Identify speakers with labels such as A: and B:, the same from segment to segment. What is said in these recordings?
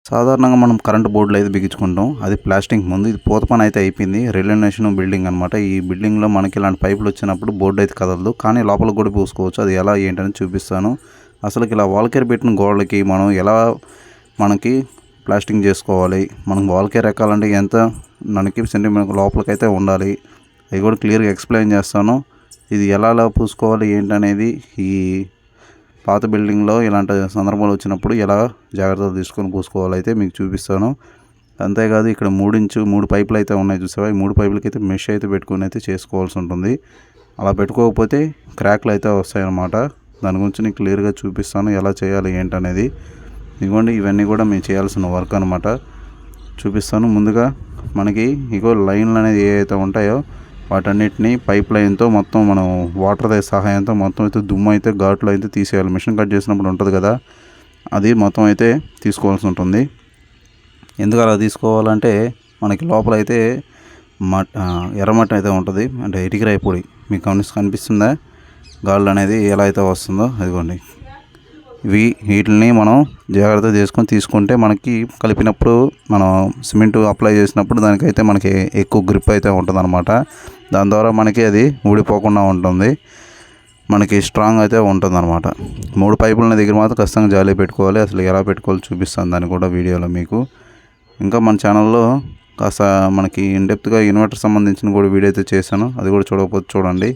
A: సాధారణంగా మనం కరెంటు బోర్డులు అయితే బిగించుకుంటాం. అది ప్లాస్టింగ్ ముందు ఇది పూత పని అయితే అయిపోయింది. రిలయనేషన్ బిల్డింగ్ అనమాట. ఈ బిల్డింగ్లో మనకి ఇలాంటి పైపులు వచ్చినప్పుడు బోర్డు అయితే కదలదు, కానీ లోపల కూడా పూసుకోవచ్చు. అది ఎలా ఏంటని చూపిస్తాను. అసలుకి ఇలా వాల్కేర్ పెట్టిన గోడలకి మనం ఎలా మనకి ప్లాస్టింగ్ చేసుకోవాలి, మనం వాల్కేర్ ఎక్కాలంటే ఎంత మనకి సెంటీమీటర్ లోపలికైతే ఉండాలి, అవి కూడా క్లియర్గా ఎక్స్ప్లెయిన్ చేస్తాను. ఇది ఎలా పూసుకోవాలి ఏంటనేది ఈ పాత బిల్డింగ్లో ఇలాంటి సందర్భాలు వచ్చినప్పుడు ఎలా జాగ్రత్తలు తీసుకొని పూసుకోవాలి అయితే మీకు చూపిస్తాను. అంతేకాదు ఇక్కడ 3 పైపులు అయితే ఉన్నాయి చూసావా, ఈ 3 పైపులకి అయితే మెష్ అయితే పెట్టుకొని అయితే చేసుకోవాల్సి ఉంటుంది. అలా పెట్టుకోకపోతే క్రాక్లు అయితే వస్తాయన్నమాట. దాని గురించి నేను క్లియర్గా చూపిస్తాను ఎలా చేయాలి ఏంటనేది. ఇదిగోండి ఇవన్నీ కూడా మేము చేయాల్సిన వర్క్ అనమాట, చూపిస్తాను. ముందుగా మనకి ఇగో లైన్లు అనేది ఏవైతే ఉంటాయో వాటన్నిటిని పైప్ లైన్తో మొత్తం మనం వాటర్ సహాయంతో మొత్తం అయితే దుమ్ము అయితే ఘాట్లో అయితే తీసేయాలి. మిషన్ కట్ చేసినప్పుడు ఉంటుంది కదా, అది మొత్తం అయితే తీసుకోవాల్సి ఉంటుంది. ఎందుకు అలా తీసుకోవాలంటే మనకి లోపల అయితే ఎర్రమట్టి అయితే ఉంటుంది, అంటే ఇటుకరాయి పొడి. మీకు కనిపిస్తుందా గాళ్ళు అనేది ఎలా అయితే వస్తుందో, అదిగోండి. వీటిని మనం జాగ్రత్త తీసుకుంటే మనకి కలిపినప్పుడు మనం సిమెంట్ అప్లై చేసినప్పుడు దానికైతే మనకి ఎక్కువ గ్రిప్ అయితే ఉంటుంది అనమాట. దాని ద్వారా మనకి అది ఊడిపోకుండా ఉంటుంది, మనకి స్ట్రాంగ్ అయితే ఉంటుంది అనమాట. 3 పైపుల దగ్గర మాత్రం ఖచ్చితంగా జాలి పెట్టుకోవాలి. అసలు ఎలా పెట్టుకోవాలో చూపిస్తాను దాన్ని కూడా వీడియోలో మీకు. ఇంకా మన ఛానల్లో కాస్త మనకి ఇన్డెప్త్గా ఇన్వర్టర్ సంబంధించిన కూడా వీడియో అయితే చేశాను, అది కూడా చూడకపోతే చూడండి.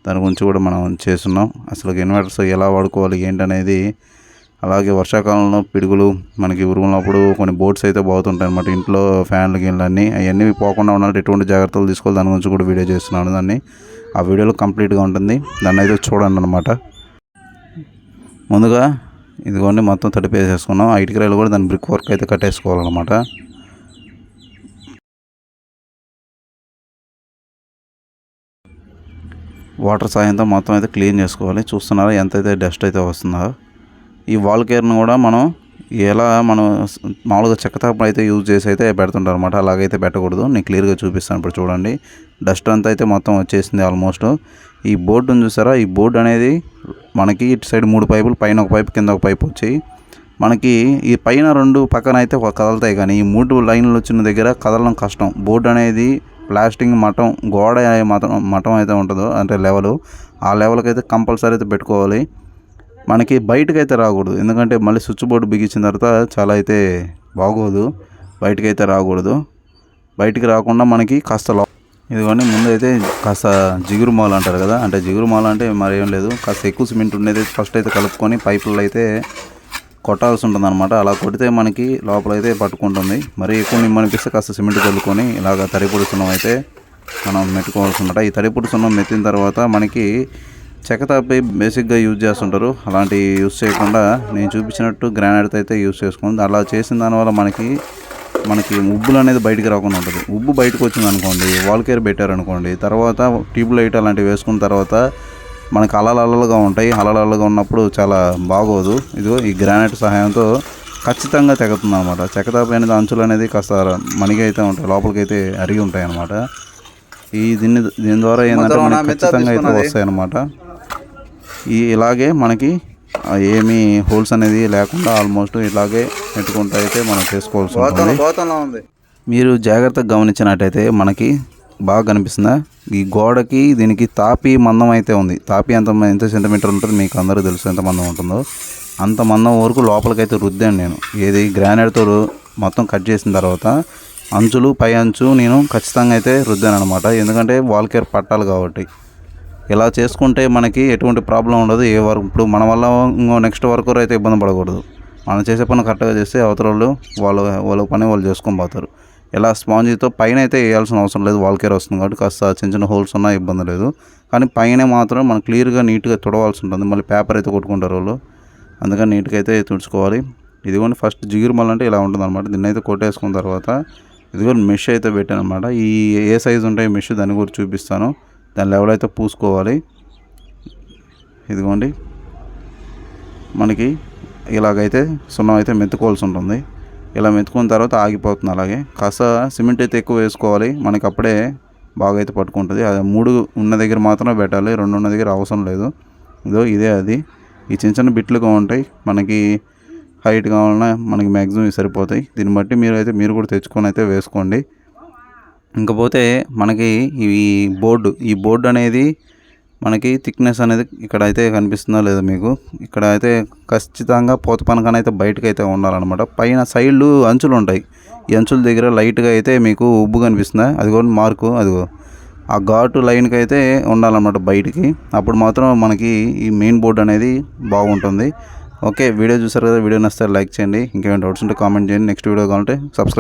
A: దాని గురించి కూడా మనం చేస్తున్నాం. అసలు ఇన్వర్టర్స్ ఎలా వాడుకోవాలి ఏంటనేది. అలాగే వర్షాకాలంలో పిడుగులు మనకి ఉరుములప్పుడు కొన్ని బోర్డ్స్ అయితే బాగుతుంటాయి అన్నమాట. ఇంట్లో ఫ్యాన్లు గిన్లు అవన్నీ పోకుండా ఉండాలంటే ఎటువంటి జాగ్రత్తలు తీసుకోవాలి దాని గురించి కూడా వీడియో చేస్తున్నాను. దాన్ని ఆ వీడియోలో కంప్లీట్గా ఉంటుంది, దాన్ని అయితే చూడండి అనమాట. ముందుగా ఇదిగోండి మొత్తం తడిపేసేసుకున్నాం. ఆ ఇటుకరాయిలు కూడా దాని బ్రిక్ వర్క్ అయితే కట్టేసుకోవాలన్నమాట. వాటర్ సాయంతో మొత్తం అయితే క్లీన్ చేసుకోవాలి. చూస్తున్నారా ఎంతైతే డస్ట్ అయితే వస్తుందో. ఈ వాల్ కేర్ను కూడా మనం మామూలుగా చెక్కతాపం అయితే యూజ్ చేసి అయితే పెడుతుంటారు అనమాట. అలాగైతే పెట్టకూడదు. నేను క్లియర్గా చూపిస్తాను. ఇప్పుడు చూడండి, డస్ట్ అంతా అయితే మొత్తం వచ్చేసింది ఆల్మోస్ట్. ఈ బోర్డును చూసారా, ఈ బోర్డు అనేది మనకి ఇటు సైడ్ 3 పైపులు, పైన ఒక పైపు కింద ఒక పైపు వచ్చి మనకి ఈ పైన 2 పక్కన అయితే కదలుతాయి, కానీ ఈ 3 లైన్లు వచ్చిన దగ్గర కదలడం కష్టం. బోర్డు అనేది ప్లాస్టింగ్ గోడ మఠం అయితే ఉంటుందో అంటే లెవెల్, ఆ లెవెల్కి అయితే కంపల్సరీ అయితే పెట్టుకోవాలి. మనకి బయటకైతే రాకూడదు, ఎందుకంటే మళ్ళీ స్విచ్ బోర్డు బిగించిన తర్వాత చాలా అయితే బాగోదు. బయటకైతే రాకూడదు. బయటికి రాకుండా మనకి కాస్త ఇదిగోండి ముందైతే కాస్త జిగురు మాల అంటారు కదా, అంటే జిగురు మాల అంటే మరేం లేదు, కాస్త ఎక్కువ సిమెంట్ ఉండేది ఫస్ట్ అయితే కలుపుకొని పైపుల్లో అయితే కొట్టాల్సి ఉంటుంది అనమాట. అలా కొడితే మనకి లోపలైతే పట్టుకుంటుంది. మరీ ఎక్కువ నిమ్మనిపిస్తే కాస్త సిమెంట్ చల్లుకొని ఇలాగ తడిపొడి సున్నం అయితే మనం మెట్టుకోవాల్సి ఉంటుంది. ఈ తడిపొడి సున్నం మెత్తిన తర్వాత మనకి చెక్కతాపై బేసిక్గా యూజ్ చేస్తుంటారు. అలాంటివి యూజ్ చేయకుండా నేను చూపించినట్టు గ్రానైట్ అయితే యూజ్ చేసుకుంది. అలా చేసిన దానివల్ల మనకి ఉబ్బులు అనేది బయటికి రాకుండా ఉంటుంది. ఉబ్బు బయటకు వచ్చింది అనుకోండి, వాల్ కేర్ పెట్టారనుకోండి, తర్వాత ట్యూబ్ లైట్ అలాంటివి వేసుకున్న తర్వాత మనకి అలలగా ఉంటాయి. అలలగా ఉన్నప్పుడు చాలా బాగోదు. ఇదిగో ఈ గ్రానైట్ సహాయంతో ఖచ్చితంగా తెగుతుంది అనమాట. చెక్కతాపై అనేది అంచులు అనేది కాస్త మణిగా అయితే ఉంటాయి, లోపలికైతే అరిగి ఉంటాయి అన్నమాట. దీని ద్వారా ఏంటంటే మనకి ఖచ్చితంగా అయితే వస్తాయి అన్నమాట. ఇలాగే మనకి ఏమీ హోల్స్ అనేది లేకుండా ఆల్మోస్ట్ ఇలాగే పెట్టుకుంటూ అయితే మనం చేసుకోవాల్సి ఉంటుంది. మీరు జాగ్రత్తగా గమనించినట్టయితే మనకి బాగా కనిపిస్తుందా, ఈ గోడకి దీనికి తాపి మందం అయితే ఉంది. తాపి ఎంత సెంటీమీటర్ ఉంటుంది మీకు అందరూ తెలుసు, ఎంత మందం ఉంటుందో. అంత మందం వరకు లోపలికైతే రుద్దాను నేను. ఏది గ్రానైట్తో మొత్తం కట్ చేసిన తర్వాత అంచులు పై అంచు నేను ఖచ్చితంగా అయితే రుద్దాను అనమాట. ఎందుకంటే వాల్ కేర్ పట్టాలి కాబట్టి. ఇలా చేసుకుంటే మనకి ఎటువంటి ప్రాబ్లం ఉండదు. ఏ వర్క్ ఇప్పుడు మన వల్ల నెక్స్ట్ వర్కర్ అయితే ఇబ్బంది పడకూడదు. మనం చేసే పని కరెక్ట్గా చేస్తే అవతల వాళ్ళ పని వాళ్ళు చేసుకొని పోతారు. ఇలా స్పాంజీతో పైన అయితే వేయాల్సిన అవసరం లేదు, వాల్ కేర్ వస్తుంది కాబట్టి. కాస్త చిన్న హోల్స్ ఉన్నా ఇబ్బంది లేదు, కానీ పైన మాత్రం మనం క్లియర్గా నీట్గా తుడవాల్సి ఉంటుంది. మళ్ళీ పేపర్ అయితే కొట్టుకుంటారు వాళ్ళు, అందుకని నీట్గా అయితే తుడుచుకోవాలి. ఇదిగోండి ఫస్ట్ జిగురు మళ్ళీ అంటే ఇలా ఉంటుంది అనమాట. దీన్ని అయితే కొట్టేసుకున్న తర్వాత ఇదిగో మెష్ అయితే పెట్టాను అనమాట. ఏ సైజు ఉంటాయి మెష్ దాన్ని కూడా చూపిస్తాను. దాని లెవెల్ అయితే పూసుకోవాలి. ఇదిగోండి మనకి ఇలాగైతే సున్నం అయితే మెత్తుకోవాల్సి ఉంటుంది. ఇలా మెత్తుకున్న తర్వాత ఆగిపోతుంది. అలాగే కాస్త సిమెంట్ అయితే ఎక్కువ వేసుకోవాలి, మనకి అప్పుడే బాగా అయితే పట్టుకుంటుంది. అది 3 ఉన్న దగ్గర మాత్రమే పెట్టాలి, 2 ఉన్న దగ్గర అవసరం లేదు. ఇదే అది. ఈ చిన్న బిట్లుగా ఉంటాయి మనకి. హైట్ కావాలన్నా మనకి మ్యాక్సిమం ఇవి సరిపోతాయి. దీన్ని బట్టి మీరు కూడా తెచ్చుకొని అయితే వేసుకోండి. ఇంకపోతే మనకి ఈ బోర్డు అనేది మనకి థిక్నెస్ అనేది ఇక్కడ అయితే కనిపిస్తుందో లేదో మీకు, ఇక్కడ అయితే ఖచ్చితంగా పోత పనకన అయితే బయటకు అయితే ఉండాలన్నమాట. పైన సైడ్లు అంచులు ఉంటాయి, ఈ అంచుల దగ్గర లైట్గా అయితే మీకు ఉబ్బు కనిపిస్తుందా, అది కూడా మార్కు, అదిగో ఆ ఘాటు లైన్కి అయితే ఉండాలన్నమాట బయటికి. అప్పుడు మాత్రం మనకి ఈ మెయిన్ బోర్డు అనేది బాగుంటుంది. ఓకే, వీడియో చూసారు కదా, వీడియో నచ్చితే లైక్ చేయండి. ఇంకేమైనా డౌట్స్ ఉంటే కామెంట్ చేయండి. నెక్స్ట్ వీడియో కావాలంటే సబ్స్క్రైబ్